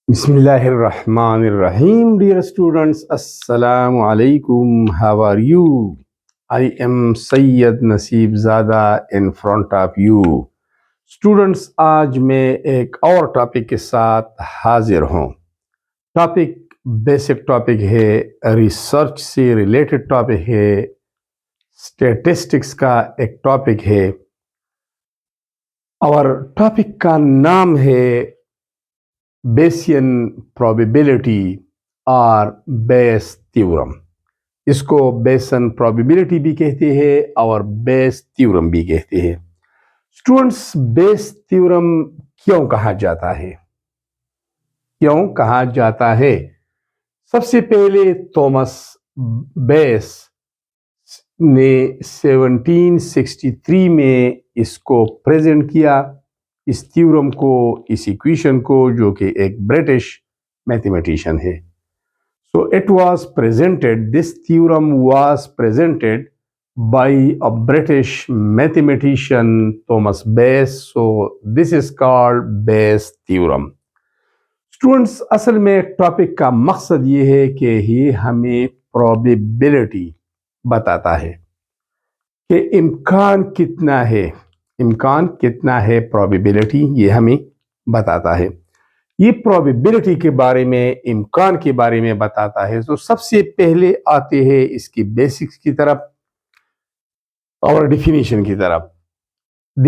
Bismillahirrahmanirrahim. Dear students, Assalamu alaikum. How are you? I am Sayyid Naseeb Zada in front of you. Students, आज मैं एक और topic के साथ हाजिर हूँ. टॉपिक बेसिक टॉपिक है, रिसर्च से रिलेटेड टॉपिक है, स्टैटिस्टिक्स का एक टॉपिक है और टॉपिक का नाम है बेसियन प्रोबेबिलिटी और बेस थ्योरम. इसको बेसन प्रोबेबिलिटी भी कहते हैं और बेस थ्योरम भी कहते हैं. स्टूडेंट्स, बेस थ्योरम क्यों कहा जाता है? क्यों कहा जाता है? सबसे पहले थॉमस बेस ने 1763 में इसको प्रेजेंट किया, इस थ्योरम को, इस इक्वेशन को, जो कि एक ब्रिटिश मैथमेटिशियन है. So it was presented, this theorem was presented by a British mathematician Thomas Bayes. So this is called Bayes theorem. Students, असल में टॉपिक का मकसद ये है कि ये हमें प्रोबेबिलिटी बताता है कि इम्कान कितना है, प्रोबेबिलिटी ये हमें बताता है. ये प्रोबेबिलिटी के बारे में, इम्कान के बारे में बताता है. तो सबसे पहले आते हैं इसकी बेसिक्स की तरफ और डिफिनीशन की तरफ. द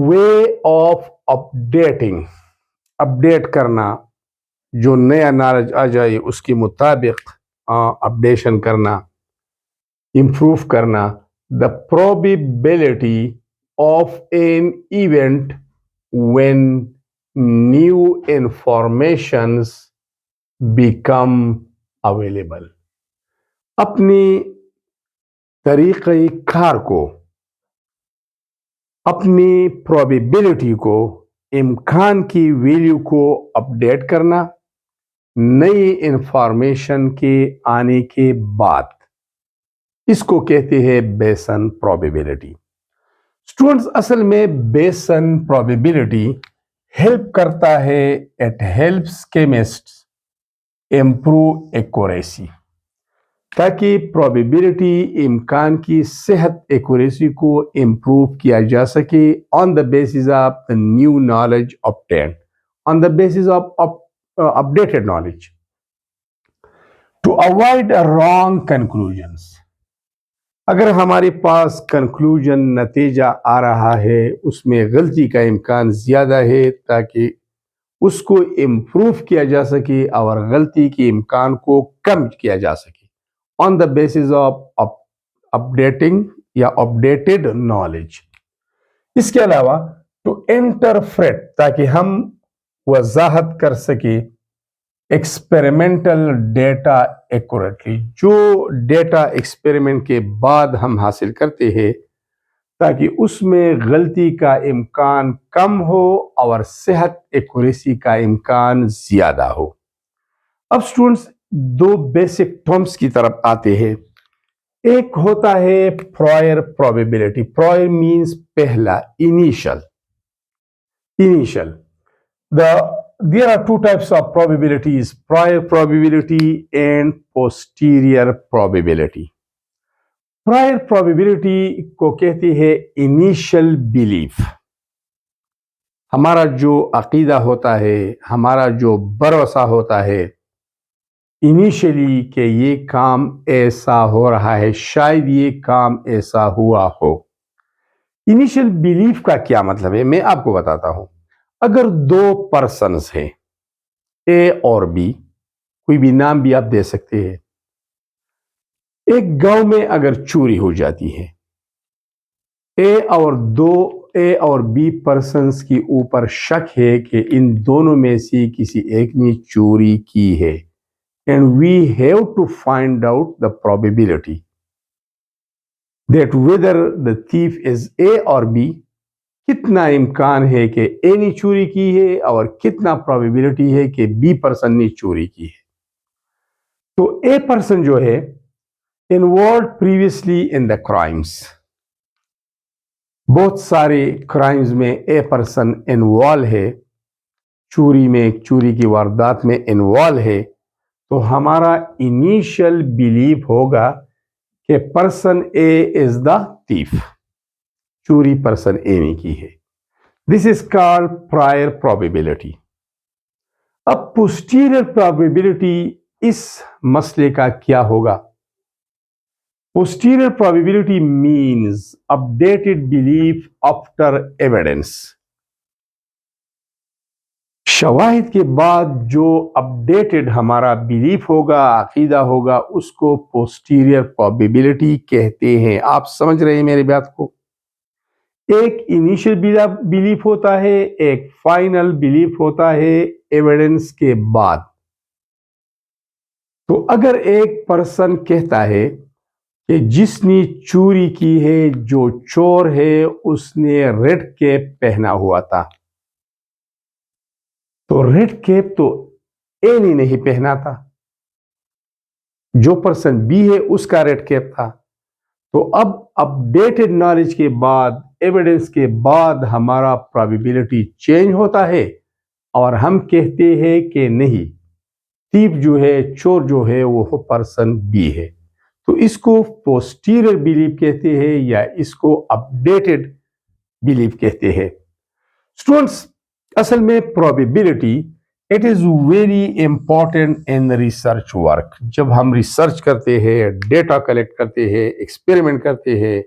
वे ऑफ अपडेट करना, जो नया नॉलेज आ जाए उसके मुताबिक अपडेशन करना, इम्प्रूव करना. The probability of an event when new informations become available. अपनी तरीक़े कार को, अपनी प्रोबेबिलिटी को, इम्कान की वैल्यू को अपडेट करना नई इंफॉर्मेशन के आने के बाद, इसको कहते हैं बेसन प्रोबेबिलिटी. स्टूडेंट्स, असल में बेसन प्रोबेबिलिटी हेल्प करता है, it helps chemists improve accuracy, ताकि प्रोबेबिलिटी, इम्कान की सेहत, एक्यूरेसी को इम्प्रूव किया जा सके on the basis of the new knowledge obtained, on the basis of updated knowledge, to avoid wrong conclusions. अगर हमारे पास कंक्लूजन, नतीजा आ रहा है, उसमें गलती का इम्कान ज़्यादा है, ताकि उसको इम्प्रूव किया जा सके और गलती के इम्कान को कम किया जा सके on the basis of updating या अपडेटेड नॉलेज. इसके अलावा टू इंटरप्रेट, ताकि हम वजाहत कर सके एक्सपेरिमेंटल डेटा एक्यूरेटली, जो डेटा एक्सपेरिमेंट के बाद हम हासिल करते हैं, ताकि उसमें गलती का इम्कान कम हो और सेहत, एक्यूरेसी का इम्कान ज़्यादा हो. अब स्टूडेंट्स, दो बेसिक टर्म्स की तरफ आते हैं. एक होता है प्रायर प्रोबेबिलिटी. प्रायर मीन्स पहला, initial. There are two types of probabilities, prior probability and posterior probability. Prior probability को कहती है इनिशियल बिलीफ. हमारा जो अकीदा होता है, हमारा जो भरोसा होता है इनिशियली कि ये काम ऐसा हो रहा है, शायद ये काम ऐसा हुआ हो. इनिशियल बिलीफ का क्या मतलब है, मैं आपको बताता हूं. अगर दो पर्सन्स हैं, ए और बी, कोई भी नाम भी आप दे सकते हैं. एक गांव में अगर चोरी हो जाती है, ए और बी पर्सन्स के ऊपर शक है कि इन दोनों में से किसी एक ने चोरी की है, and we have to find out the probability that whether the thief is A और बी. कितना इम्कान है कि ए ने चोरी की है और कितना प्रोबेबिलिटी है कि बी पर्सन ने चोरी की है. तो ए पर्सन जो है involve previously in the crimes, बहुत सारे क्राइम्स में ए पर्सन इन्वॉल्व है, चोरी में, चोरी की वारदात में इन्वॉल्व है, तो हमारा इनिशियल बिलीफ होगा कि person A is the thief, चोरी पर्सन ए ने की है. This is called prior probability. अब पोस्टीरियर प्रोबेबिलिटी इस मसले का क्या होगा? Posterior probability means updated belief after evidence. शवाहिद के बाद जो अपडेटेड हमारा बिलीफ होगा, अकीदा होगा, उसको पोस्टीरियर प्रोबेबिलिटी कहते हैं. आप समझ रहे हैं मेरी बात को? एक इनिशियल बिलीफ होता है, एक फाइनल बिलीफ होता है एविडेंस के बाद. तो अगर एक पर्सन कहता है कि जिसने चोरी की है, जो चोर है, उसने रेड कैप पहना हुआ था, तो रेड कैप तो ए ने नहीं पहना था, जो पर्सन बी है उसका रेड कैप था. तो अब अपडेटेड नॉलेज के बाद, एविडेंस के बाद हमारा प्रोबेबिलिटी चेंज होता है और हम कहते हैं कि नहीं, थीफ जो है, चोर जो है, वो पर्सन बी है. तो इसको पोस्टीरियर बिलीफ कहते हैं या इसको अपडेटेड बिलीफ कहते हैं. स्टूडेंट्स, असल में probability it is very important in research work. जब हम रिसर्च करते हैं, डेटा कलेक्ट करते हैं, एक्सपेरिमेंट करते हैं,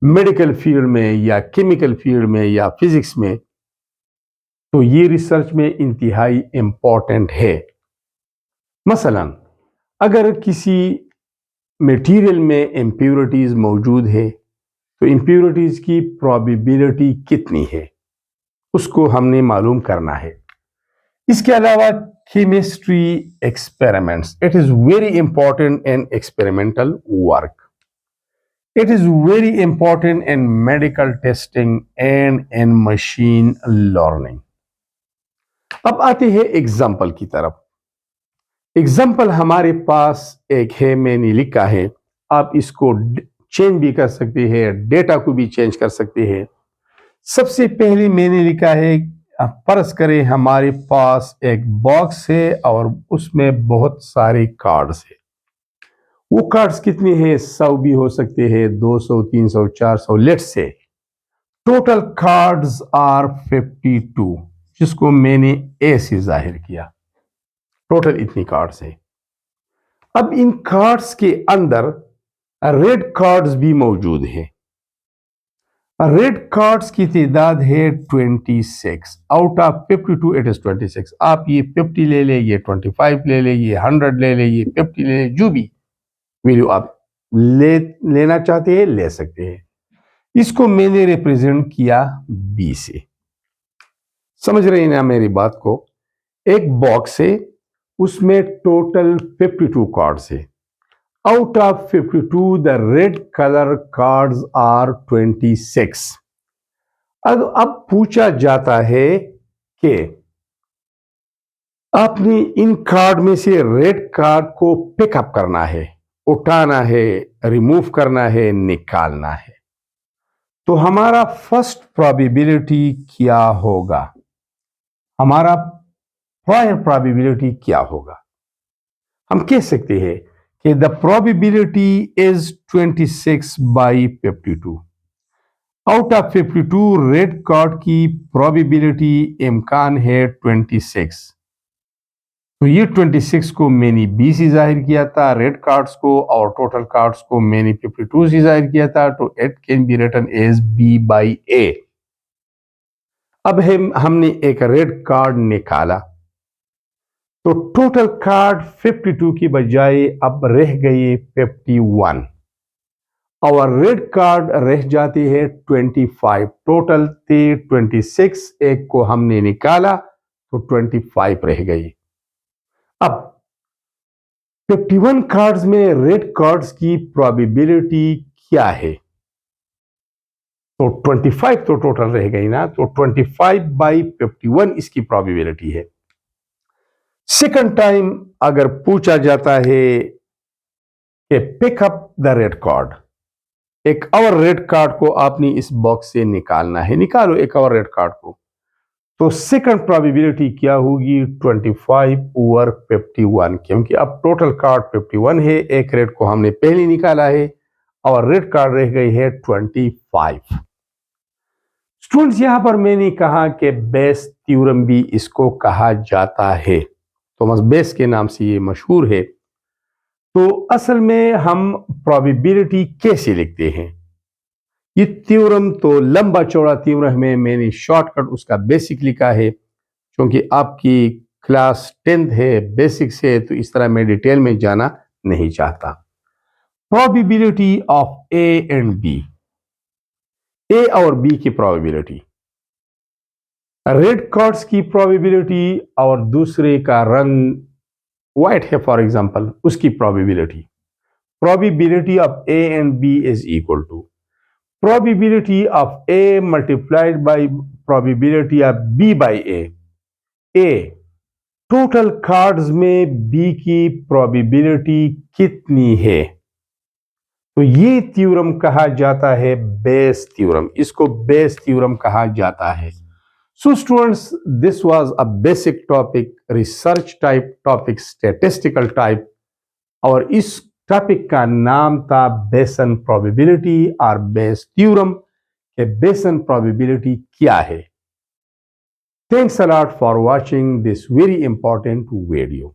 मेडिकल फील्ड में या केमिकल फील्ड में या फिजिक्स में, तो ये रिसर्च में इंतहाई इंपॉर्टेंट है. मसलन अगर किसी मटेरियल में इम्प्योरिटीज मौजूद है, तो इम्प्योरिटीज की प्रोबेबिलिटी कितनी है, उसको हमने मालूम करना है. इसके अलावा chemistry experiments, it is very important in experimental work. It is very important in medical testing and in machine learning. अब आते हैं एग्जाम्पल की तरफ. एग्जाम्पल हमारे पास एक है, मैंने लिखा है. आप इसको चेंज भी कर सकते हैं, डेटा को भी चेंज कर सकते हैं. सबसे पहले मैंने लिखा है, फर्ज करें हमारे पास एक बॉक्स है और उसमें बहुत सारे कार्ड्स है. वो कार्ड्स कितने हैं? 100 भी हो सकते हैं, 200, 300, 400. Let's say total cards are 52, जिसको मैंने ए से जाहिर किया. टोटल इतनी कार्ड्स है. अब इन कार्ड्स के अंदर रेड कार्ड्स भी मौजूद हैं. रेड कार्ड्स की तादाद है 26. Out of 52 it is 26. आप ये 50 ले ले, ये 25 ले ले, ये 100 ले ले, ये 50 ले ले, जो भी वैल्यू आप लेना चाहते हैं ले सकते हैं. इसको मैंने रिप्रेजेंट किया बी से. समझ रहे हैं ना मेरी बात को? एक बॉक्स है, उसमें टोटल 52 कार्ड्स है. Out of 52 the red colour cards are 26. अब पूछा जाता है कि आपने इन कार्ड में से रेड कार्ड को पिकअप करना है, उठाना है, रिमूव करना है, निकालना है. तो हमारा फर्स्ट प्रोबेबिलिटी क्या होगा? हमारा प्रायर प्रोबेबिलिटी क्या होगा? हम कह सकते हैं कि the probability is 26/52. Out of 52 red card की प्रोबेबिलिटी इम्कान है 26. तो ये 26 को मैंने बी से जाहिर किया था, रेड कार्ड्स को, और टोटल कार्ड्स को मैंने 52 से जाहिर किया था. तो it can be written as B/A. अब हमने एक रेड कार्ड निकाला, तो टोटल कार्ड 52 की बजाय अब रह गए 51 और रेड कार्ड रह जाते हैं 25. टोटल थे 26, एक को हमने निकाला तो 25 रह गई. अब 51 कार्ड्स में रेड कार्ड्स की प्रोबेबिलिटी क्या है? तो 25 तो टोटल रह गई ना, तो 25/51 इसकी प्रोबेबिलिटी है. सेकंड टाइम अगर पूछा जाता है कि पिकअप द रेड कार्ड, एक और रेड कार्ड को आपने इस बॉक्स से निकालना है, निकालो एक और रेड कार्ड को, तो सेकंड प्रोबेबिलिटी क्या होगी 25/51, क्योंकि अब टोटल कार्ड 51 है, एक रेड को हमने पहले निकाला है और रेड कार्ड रह गई है 25। स्टूडेंट्स यहां पर मैंने कहा कि बेस थ्योरम भी इसको कहा जाता है, थॉमस बेस के नाम से ये मशहूर है। तो असल में हम प्रोबेबिलिटी कैसे लिखते हैं? ये थ्योरम तो लंबा चौड़ा थ्योरम है, मैंने शॉर्टकट उसका बेसिक लिखा है, क्योंकि आपकी क्लास 10th है, बेसिक से, तो इस तरह मैं डिटेल में जाना नहीं चाहता। Probability of A and B, A और बी की प्रोबेबिलिटी, रेड कार्ड्स की प्रोबेबिलिटी और दूसरे का रंग व्हाइट है फॉर एग्जांपल, उसकी probability. Probability of A and B is equal to probability of A multiplied by probability of B by A। A total cards में B की प्रोबेबिलिटी कितनी है? तो ये थ्योरम कहा जाता है बेस थ्योरम, इसको बेस थ्योरम कहा जाता है। So students, this was a basic topic, research type topic, statistical type, और इस टॉपिक का नाम था बेसन प्रोबेबिलिटी और बेस थ्योरम के बेसन प्रोबेबिलिटी क्या है। Thanks a lot for watching this very important video.